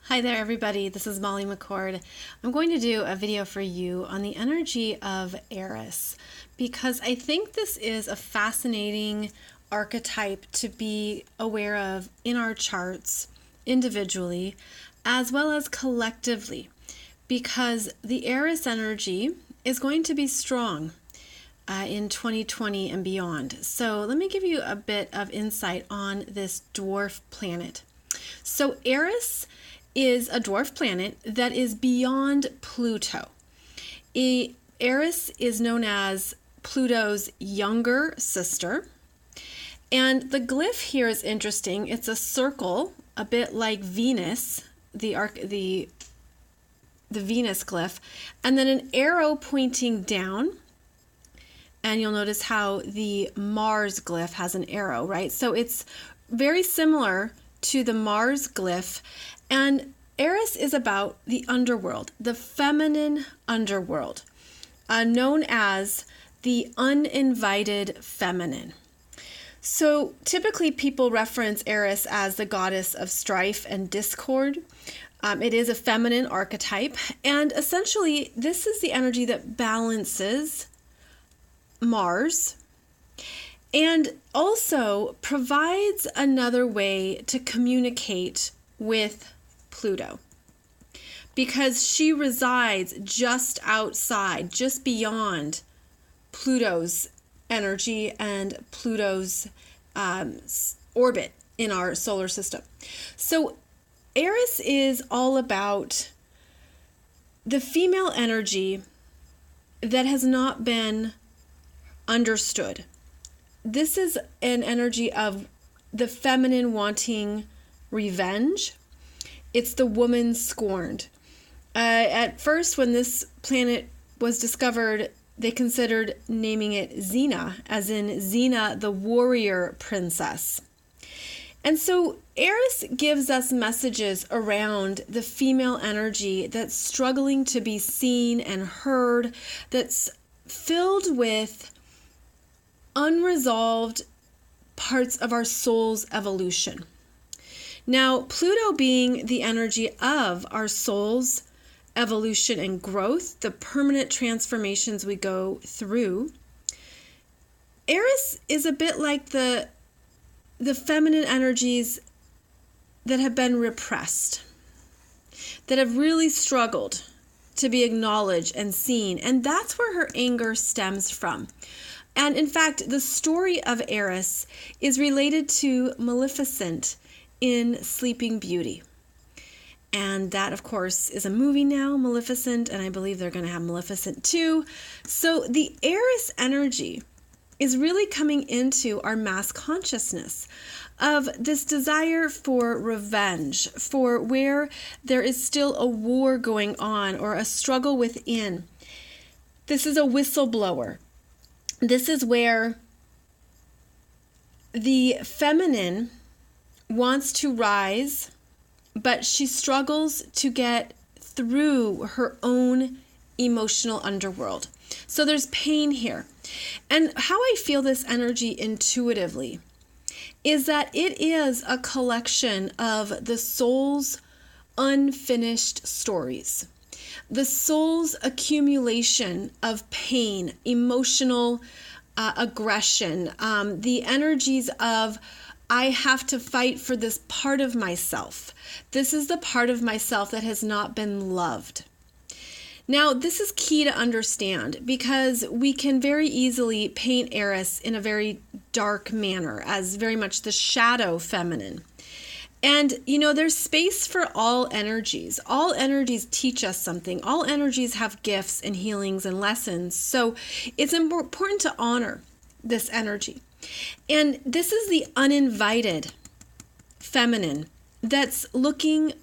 Hi there, everybody. This is Molly McCord. I'm going to do a video for you on the energy of Eris because I think this is a fascinating archetype to be aware of in our charts individually as well as collectively, because the Eris energy is going to be strong in 2020 and beyond. So let me give you a bit of insight on this dwarf planet. So Eris is a dwarf planet that is beyond Pluto. Eris is known as Pluto's younger sister. And the glyph here is interesting. It's a circle, a bit like Venus, the Venus glyph, and then an arrow pointing down. And you'll notice how the Mars glyph has an arrow, right? So it's very similar to the Mars glyph. And Eris is about the underworld, the feminine underworld, known as the uninvited feminine. So typically people reference Eris as the goddess of strife and discord. It is a feminine archetype, and essentially this is the energy that balances Mars and also provides another way to communicate with Pluto, because she resides just outside, just beyond Pluto's energy and Pluto's orbit in our solar system. So Eris is all about the female energy that has not been understood. This is an energy of the feminine wanting revenge. It's the woman scorned. At first, when this planet was discovered, they considered naming it Xena, as in Xena, the warrior princess. And so Eris gives us messages around the female energy that's struggling to be seen and heard, that's filled with unresolved parts of our soul's evolution. Now, Pluto being the energy of our soul's evolution and growth, the permanent transformations we go through, Eris is a bit like the feminine energies that have been repressed, that have really struggled to be acknowledged and seen, and that's where her anger stems from. And in fact, the story of Eris is related to Maleficent in Sleeping Beauty. And that, of course, is a movie now, Maleficent, and I believe they're going to have Maleficent 2. So the Eris energy is really coming into our mass consciousness of this desire for revenge, for where there is still a war going on or a struggle within. This is a whistleblower. This is where the feminine wants to rise, but she struggles to get through her own emotional underworld. So there's pain here. And how I feel this energy intuitively is that it is a collection of the soul's unfinished stories, the soul's accumulation of pain, emotional aggression, the energies of I have to fight for this part of myself. This is the part of myself that has not been loved. Now, this is key to understand because we can very easily paint Eris in a very dark manner as very much the shadow feminine. And, there's space for all energies. All energies teach us something. All energies have gifts and healings and lessons. So it's important to honor this energy. And this is the uninvited feminine that's looking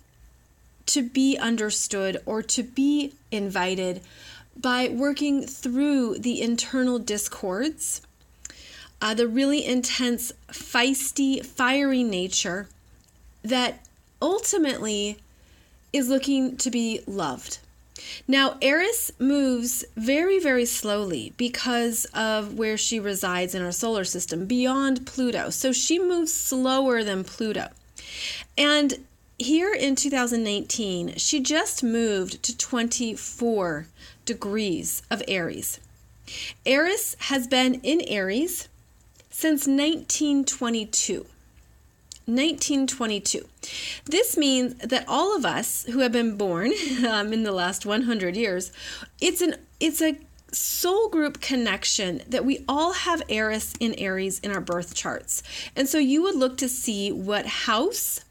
to be understood or to be invited by working through the internal discords, the really intense, feisty, fiery nature that ultimately is looking to be loved. Now, Eris moves very, very slowly because of where she resides in our solar system, beyond Pluto. So she moves slower than Pluto. And here in 2019, she just moved to 24 degrees of Aries. Eris has been in Aries since 1922. 1922. This means that all of us who have been born in the last 100 years, it's a soul group connection that we all have Eris in Aries in our birth charts. And so you would look to see what house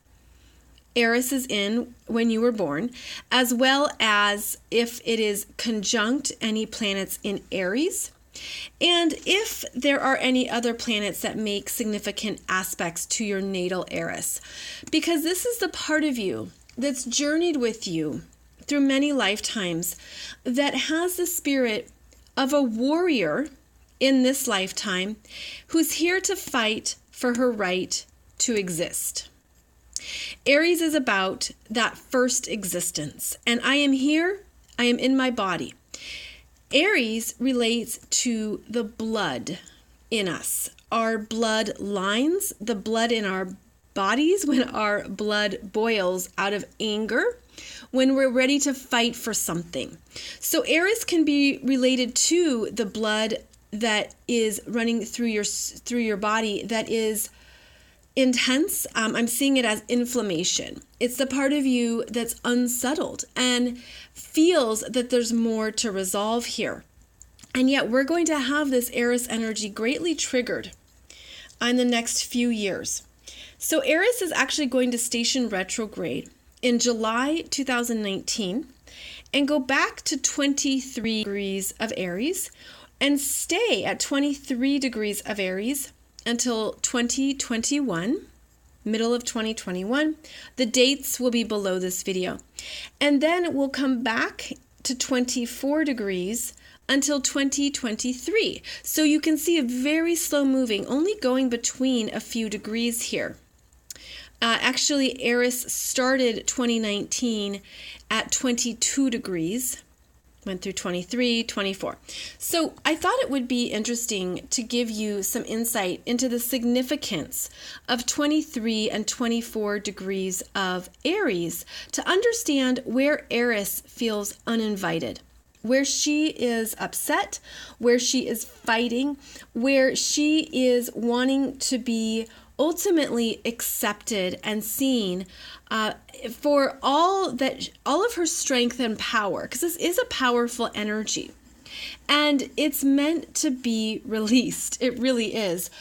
Eris is in when you were born, as well as if it is conjunct any planets in Aries, and if there are any other planets that make significant aspects to your natal Eris. Because this is the part of you that's journeyed with you through many lifetimes, that has the spirit of a warrior in this lifetime who's here to fight for her right to exist. Aries is about that first existence, and I am here, I am in my body. Aries relates to the blood in us, our blood lines, the blood in our bodies when our blood boils out of anger, when we're ready to fight for something. So Aries can be related to the blood that is running through your body that is intense. I'm seeing it as inflammation. It's the part of you that's unsettled and feels that there's more to resolve here. And yet we're going to have this Eris energy greatly triggered in the next few years. So Eris is actually going to station retrograde in July 2019 and go back to 23 degrees of Aries and stay at 23 degrees of Aries until 2021, middle of 2021. The dates will be below this video. And then we'll come back to 24 degrees until 2023. So you can see a very slow moving, only going between a few degrees here. Actually, Eris started 2019 at 22 degrees, went through 23, 24. So I thought it would be interesting to give you some insight into the significance of 23 and 24 degrees of Aries to understand where Eris feels uninvited, where she is upset, where she is fighting, where she is wanting to be ultimately accepted and seen for all of her strength and power, because this is a powerful energy and it's meant to be released. It really is,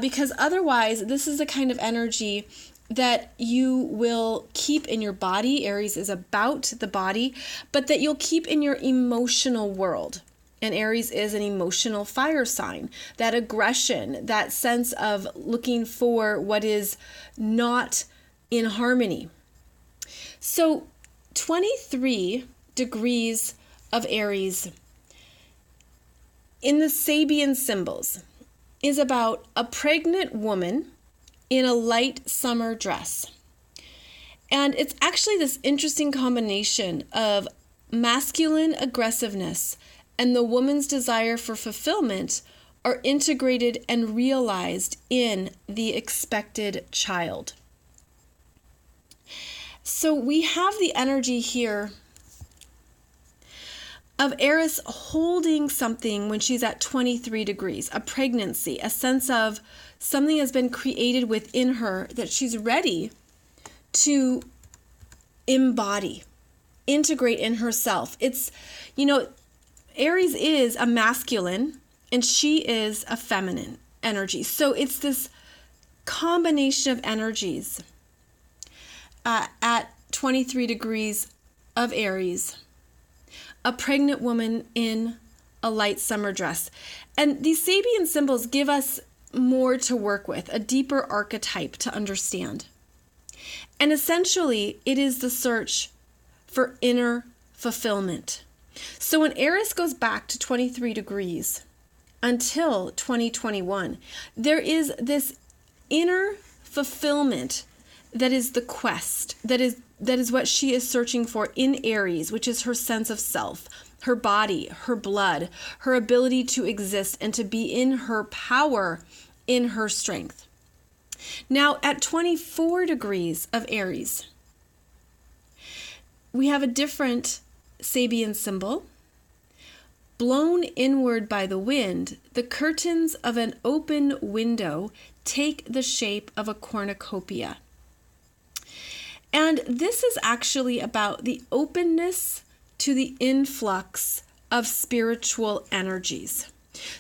because otherwise this is the kind of energy that you will keep in your body. Aries is about the body, but that you'll keep in your emotional world. And Aries is an emotional fire sign. That aggression, that sense of looking for what is not in harmony. So 23 degrees of Aries in the Sabian symbols is about a pregnant woman in a light summer dress. And it's actually this interesting combination of masculine aggressiveness and the woman's desire for fulfillment are integrated and realized in the expected child. So we have the energy here of Eris holding something when she's at 23 degrees, a pregnancy, a sense of something has been created within her that she's ready to embody, integrate in herself. It's, Aries is a masculine and she is a feminine energy. So it's this combination of energies at 23 degrees of Aries, a pregnant woman in a light summer dress. And these Sabian symbols give us more to work with, a deeper archetype to understand. And essentially, it is the search for inner fulfillment. So when Eris goes back to 23 degrees until 2021, there is this inner fulfillment that is the quest, that is what she is searching for in Aries, which is her sense of self, her body, her blood, her ability to exist and to be in her power, in her strength. Now at 24 degrees of Aries, we have a different Sabian symbol. Blown inward by the wind, the curtains of an open window take the shape of a cornucopia. And this is actually about the openness to the influx of spiritual energies.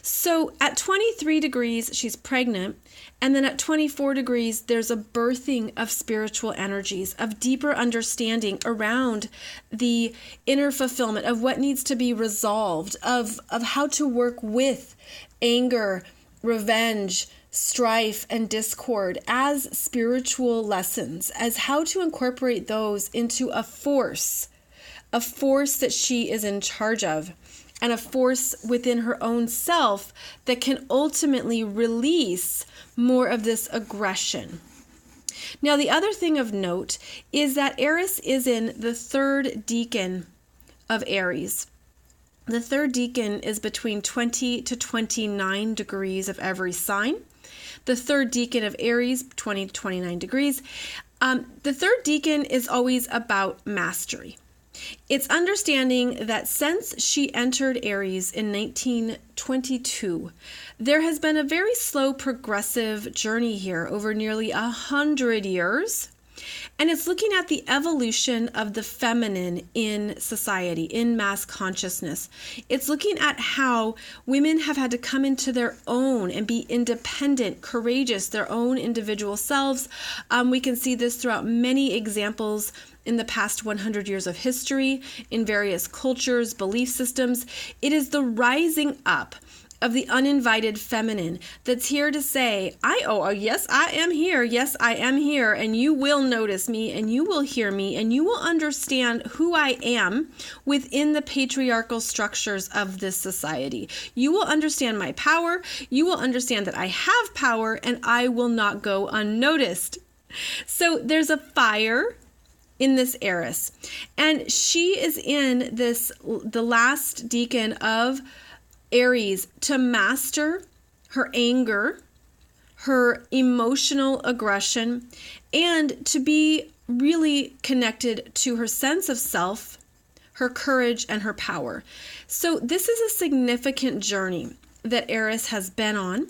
So at 23 degrees, she's pregnant. And then at 24 degrees, there's a birthing of spiritual energies, of deeper understanding around the inner fulfillment of what needs to be resolved, of how to work with anger, revenge, strife, and discord as spiritual lessons, as how to incorporate those into a force that she is in charge of, and a force within her own self that can ultimately release more of this aggression. Now, the other thing of note is that Eris is in the third decan of Aries. The third decan is between 20 to 29 degrees of every sign. The third decan of Aries, 20 to 29 degrees. The third decan is always about mastery. It's understanding that since she entered Aries in 1922, there has been a very slow progressive journey here over nearly 100 years. And it's looking at the evolution of the feminine in society, in mass consciousness. It's looking at how women have had to come into their own and be independent, courageous, their own individual selves. We can see this throughout many examples in the past 100 years of history, in various cultures, belief systems. It is the rising up of the uninvited feminine that's here to say, yes, I am here. Yes, I am here. And you will notice me, and you will hear me, and you will understand who I am within the patriarchal structures of this society. You will understand my power. You will understand that I have power, and I will not go unnoticed. So there's a fire in this Eris, and she is in the last decan of Aries to master her anger, her emotional aggression, and to be really connected to her sense of self, her courage, and her power. So this is a significant journey that Eris has been on.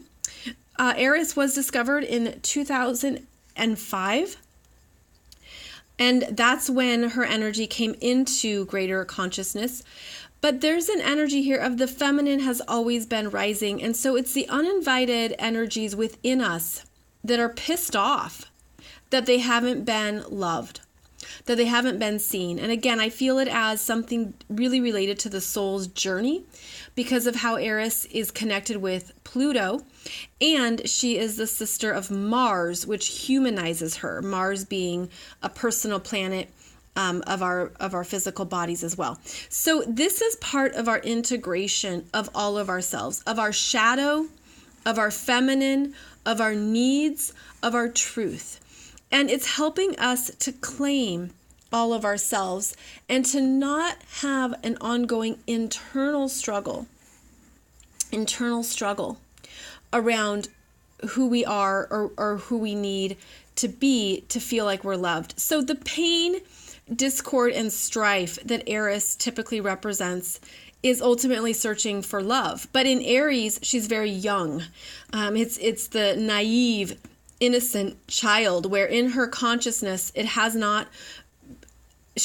Eris was discovered in 2005. And that's when her energy came into greater consciousness. But there's an energy here of the feminine has always been rising. And so it's the uninvited energies within us that are pissed off that they haven't been loved, that they haven't been seen. And again, I feel it as something really related to the soul's journey because of how Eris is connected with Pluto. And she is the sister of Mars, which humanizes her, Mars being a personal planet of our physical bodies as well. So this is part of our integration of all of ourselves, of our shadow, of our feminine, of our needs, of our truth. And it's helping us to claim all of ourselves and to not have an ongoing internal struggle around who we are or who we need to be to feel like we're loved. So the pain, discord, and strife that Eris typically represents is ultimately searching for love. But in Aries, she's very young. It's the naive, innocent child where in her consciousness, she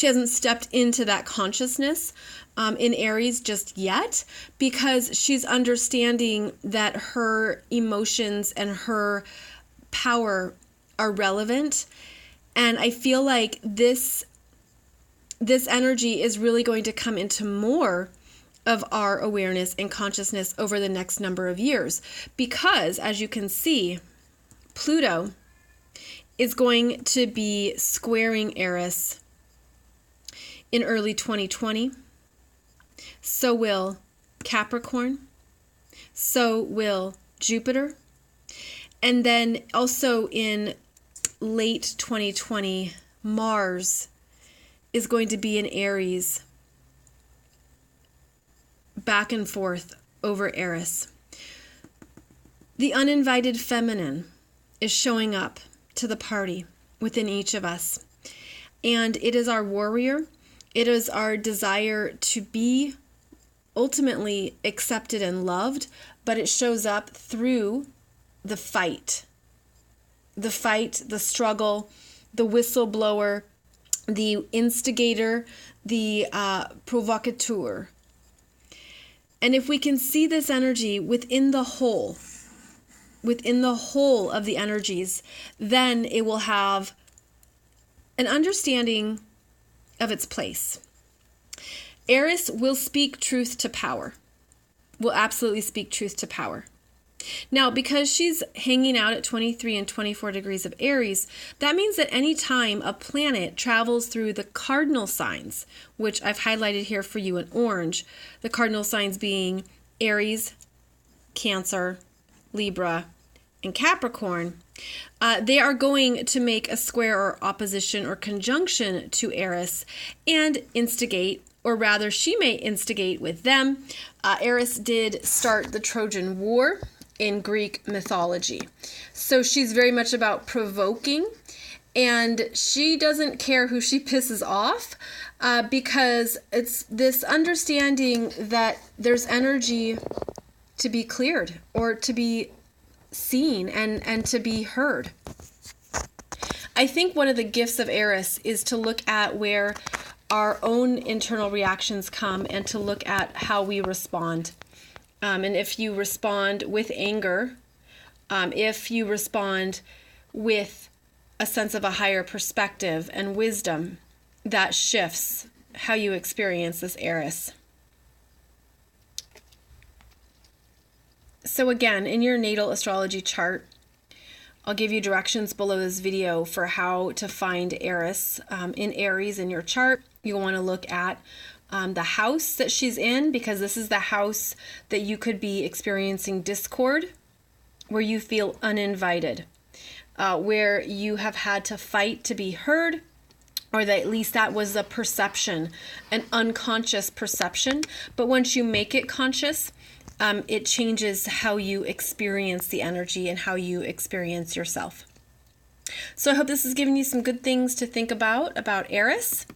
hasn't stepped into that consciousness in Aries just yet, because she's understanding that her emotions and her power are relevant. And I feel like this energy is really going to come into more of our awareness and consciousness over the next number of years, because as you can see, Pluto is going to be squaring Eris in early 2020. So will Capricorn. So will Jupiter. And then also in late 2020, Mars is going to be in Aries, back and forth over Eris. The uninvited feminine is showing up to the party within each of us. And it is our warrior. It is our desire to be ultimately accepted and loved, but it shows up through the fight, the struggle, the whistleblower, the instigator, the provocateur. And if we can see this energy within the whole of the energies, then it will have an understanding of its place. Eris will speak truth to power, will absolutely speak truth to power. Now, because she's hanging out at 23 and 24 degrees of Aries, that means that any time a planet travels through the cardinal signs, which I've highlighted here for you in orange, the cardinal signs being Aries, Cancer, Libra, and Capricorn, they are going to make a square or opposition or conjunction to Eris and instigate, or rather she may instigate with them. Eris did start the Trojan War in Greek mythology. So she's very much about provoking, and she doesn't care who she pisses off, because it's this understanding that there's energy to be cleared or to be seen and to be heard. I think one of the gifts of Eris is to look at where our own internal reactions come and to look at how we respond. And if you respond with anger, if you respond with a sense of a higher perspective and wisdom, that shifts how you experience this Eris. So again, in your natal astrology chart, I'll give you directions below this video for how to find Eris in Aries in your chart. You'll want to look at the house that she's in, because this is the house that you could be experiencing discord, where you feel uninvited, where you have had to fight to be heard, or that at least that was a perception, an unconscious perception. But once you make it conscious, it changes how you experience the energy and how you experience yourself. So I hope this has given you some good things to think about Eris,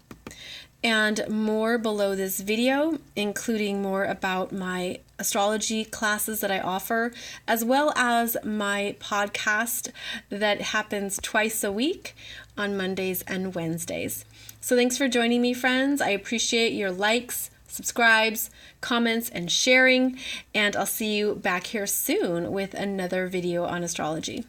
and more below this video, including more about my astrology classes that I offer, as well as my podcast that happens twice a week on Mondays and Wednesdays. So thanks for joining me, friends. I appreciate your likes, subscribes, comments, and sharing, and I'll see you back here soon with another video on astrology.